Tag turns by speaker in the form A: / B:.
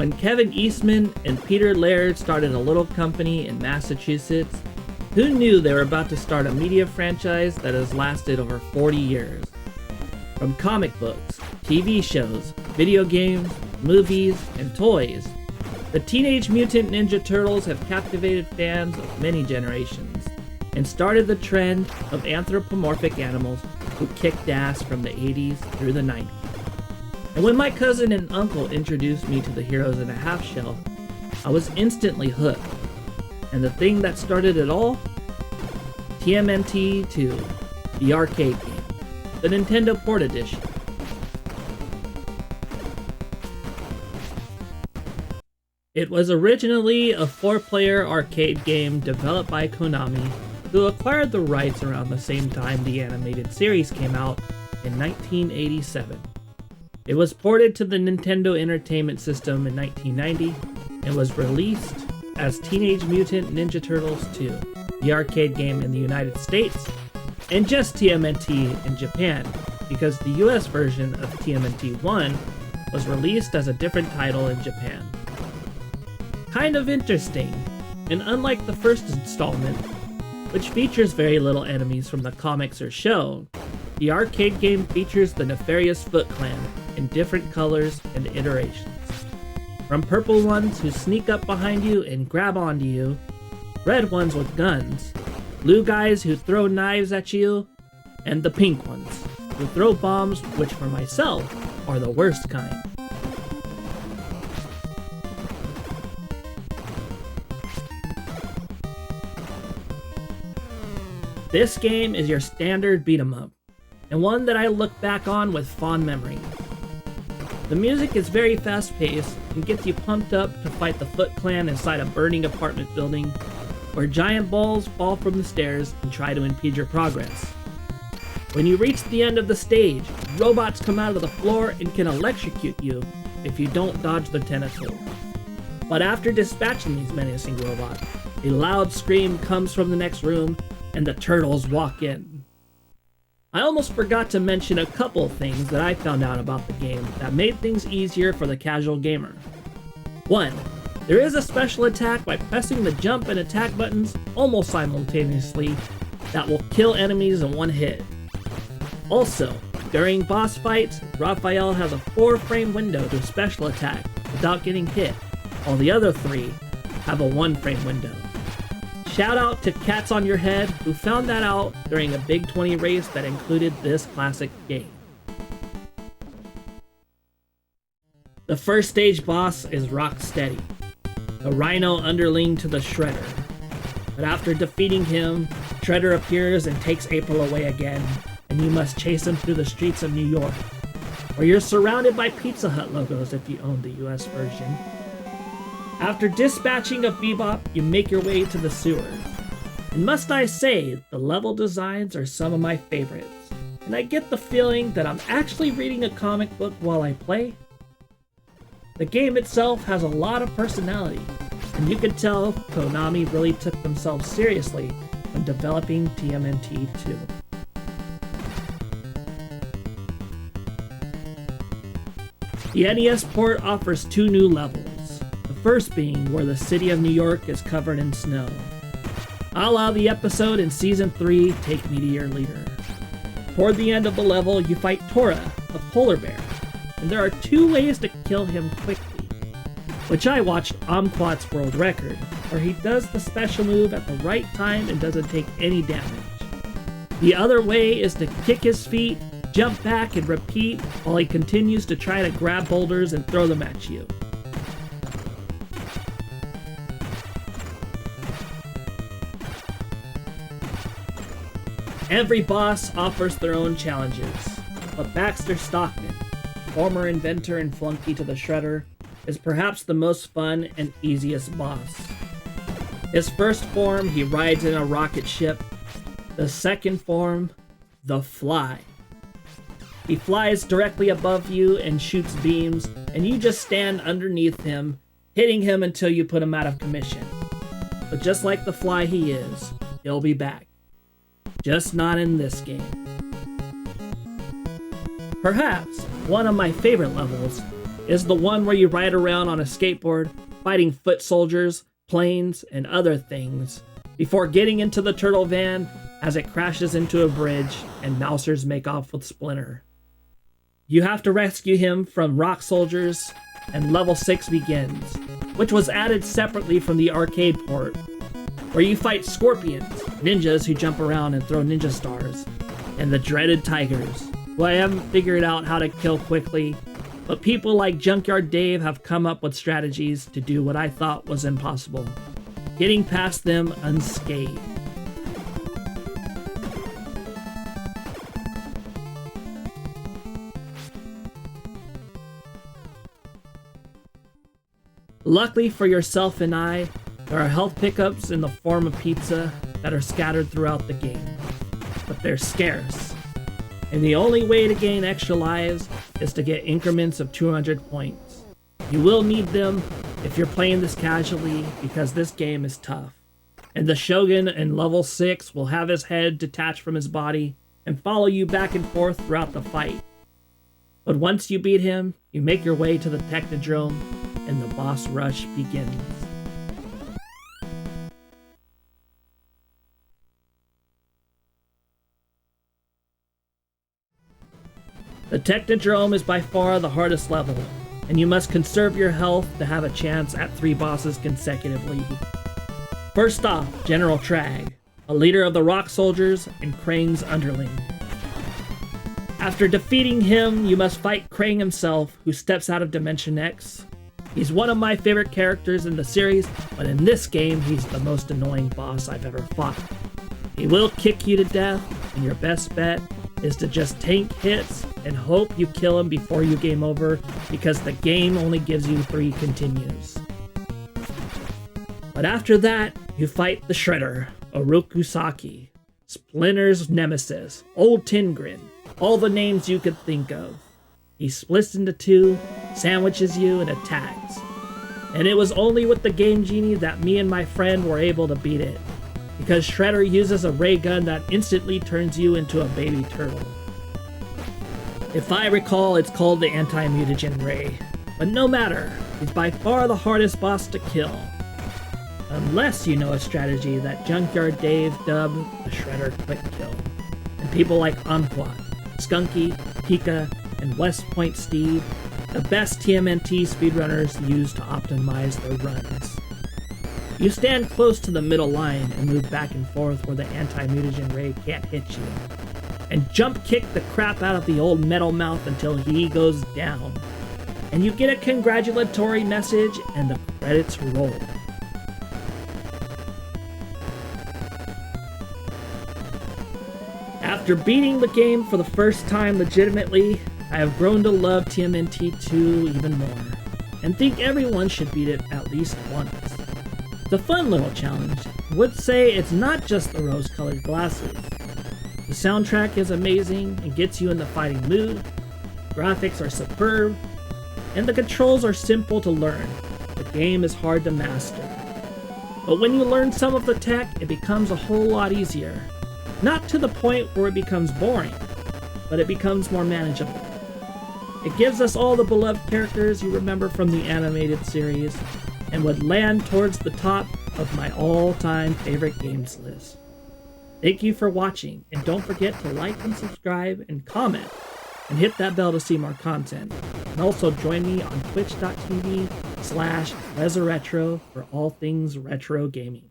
A: When Kevin Eastman and Peter Laird started a little company in Massachusetts, who knew they were about to start a media franchise that has lasted over 40 years? From comic books, TV shows, video games, movies, and toys, the Teenage Mutant Ninja Turtles have captivated fans of many generations and started the trend of anthropomorphic animals who kicked ass from the 80s through the 90s. And when my cousin and uncle introduced me to the Heroes in a Half Shell, I was instantly hooked. And the thing that started it all? TMNT 2, the arcade game, the Nintendo Port Edition. It was originally a 4-player arcade game developed by Konami, who acquired the rights around the same time the animated series came out in 1987. It was ported to the Nintendo Entertainment System in 1990 and was released as Teenage Mutant Ninja Turtles 2, the arcade game in the United States, and just TMNT in Japan, because the US version of TMNT 1 was released as a different title in Japan. Kind of interesting, and unlike the first installment, which features very little enemies from the comics or show, the arcade game features the nefarious Foot Clan in different colors and iterations. From purple ones who sneak up behind you and grab onto you, red ones with guns, blue guys who throw knives at you, and the pink ones who throw bombs, which for myself are the worst kind. This game is your standard beat 'em up, and one that I look back on with fond memory. The music is very fast-paced and gets you pumped up to fight the Foot Clan inside a burning apartment building, where giant balls fall from the stairs and try to impede your progress. When you reach the end of the stage, robots come out of the floor and can electrocute you if you don't dodge their tentacles. But after dispatching these menacing robots, a loud scream comes from the next room and the turtles walk in. I almost forgot to mention a couple things that I found out about the game that made things easier for the casual gamer. 1. There is a special attack by pressing the jump and attack buttons almost simultaneously that will kill enemies in one hit. Also, during boss fights, Raphael has a 4-frame window to special attack without getting hit, while the other 3 have a 1-frame window. Shout out to Cats on Your Head, who found that out during a Big 20 race that included this classic game. The first stage boss is Rocksteady, the Rhino underling to the Shredder. But after defeating him, Shredder appears and takes April away again, and you must chase him through the streets of New York, where you're surrounded by Pizza Hut logos if you own the US version. After dispatching of Bebop, you make your way to the sewers. And must I say, the level designs are some of my favorites, and I get the feeling that I'm actually reading a comic book while I play. The game itself has a lot of personality, and you can tell Konami really took themselves seriously when developing TMNT 2. The NES port offers 2 new levels. First being where the city of New York is covered in snow. I'll allow the episode in Season 3 take me to your leader. Toward the end of the level, you fight Tora, a polar bear, and there are 2 ways to kill him quickly, which I watched Omquat's world record, where he does the special move at the right time and doesn't take any damage. The other way is to kick his feet, jump back, and repeat while he continues to try to grab boulders and throw them at you. Every boss offers their own challenges, but Baxter Stockman, former inventor and flunky to the Shredder, is perhaps the most fun and easiest boss. His first form, he rides in a rocket ship. The second form, the Fly. He flies directly above you and shoots beams, and you just stand underneath him, hitting him until you put him out of commission. But just like the Fly he is, he'll be back. Just not in this game. Perhaps one of my favorite levels is the one where you ride around on a skateboard, fighting foot soldiers, planes, and other things, before getting into the turtle van as it crashes into a bridge and Mousers make off with Splinter. You have to rescue him from rock soldiers, and level 6 begins, which was added separately from the arcade port, where you fight scorpions, ninjas who jump around and throw ninja stars, and the dreaded tigers, who I haven't figured out how to kill quickly, but people like Junkyard Dave have come up with strategies to do what I thought was impossible, getting past them unscathed. Luckily for yourself and I, there are health pickups in the form of pizza that are scattered throughout the game, but they're scarce, and the only way to gain extra lives is to get increments of 200 points. You will need them if you're playing this casually, because this game is tough, and the Shogun in level 6 will have his head detached from his body and follow you back and forth throughout the fight. But once you beat him, you make your way to the Technodrome, and the boss rush begins. The Technodrome is by far the hardest level, and you must conserve your health to have a chance at 3 bosses consecutively. First off, General Trag, a leader of the Rock Soldiers and Krang's underling. After defeating him, you must fight Krang himself, who steps out of Dimension X. He's one of my favorite characters in the series, but in this game, he's the most annoying boss I've ever fought. He will kick you to death, and your best bet is to just tank hits and hope you kill him before you game over, because the game only gives you 3 continues. But after that, you fight the Shredder, Orokusaki, Splinter's nemesis, Old Tingrin, all the names you could think of. He splits into 2, sandwiches you, and attacks. And it was only with the Game Genie that me and my friend were able to beat it, because Shredder uses a ray gun that instantly turns you into a baby turtle. If I recall, it's called the Anti-Mutagen Ray, but no matter, he's by far the hardest boss to kill. Unless you know a strategy that Junkyard Dave dubbed the Shredder Quick Kill, and people like Anquat, Skunky, Pika, and West Point Steve, the best TMNT speedrunners, use to optimize their runs. You stand close to the middle line and move back and forth where the Anti-Mutagen Ray can't hit you, and jump kick the crap out of the old Metal Mouth until he goes down, and you get a congratulatory message and the credits roll. After beating the game for the first time legitimately, I have grown to love TMNT 2 even more, and think everyone should beat it at least once. It's a fun little challenge. I would say it's not just the rose-colored glasses. The soundtrack is amazing and gets you in the fighting mood, graphics are superb, and the controls are simple to learn. The game is hard to master. But when you learn some of the tech, it becomes a whole lot easier. Not to the point where it becomes boring, but it becomes more manageable. It gives us all the beloved characters you remember from the animated series, and would land towards the top of my all-time favorite games list. Thank you for watching, and don't forget to like and subscribe and comment, and hit that bell to see more content. And also join me on twitch.tv/resurretro for all things retro gaming.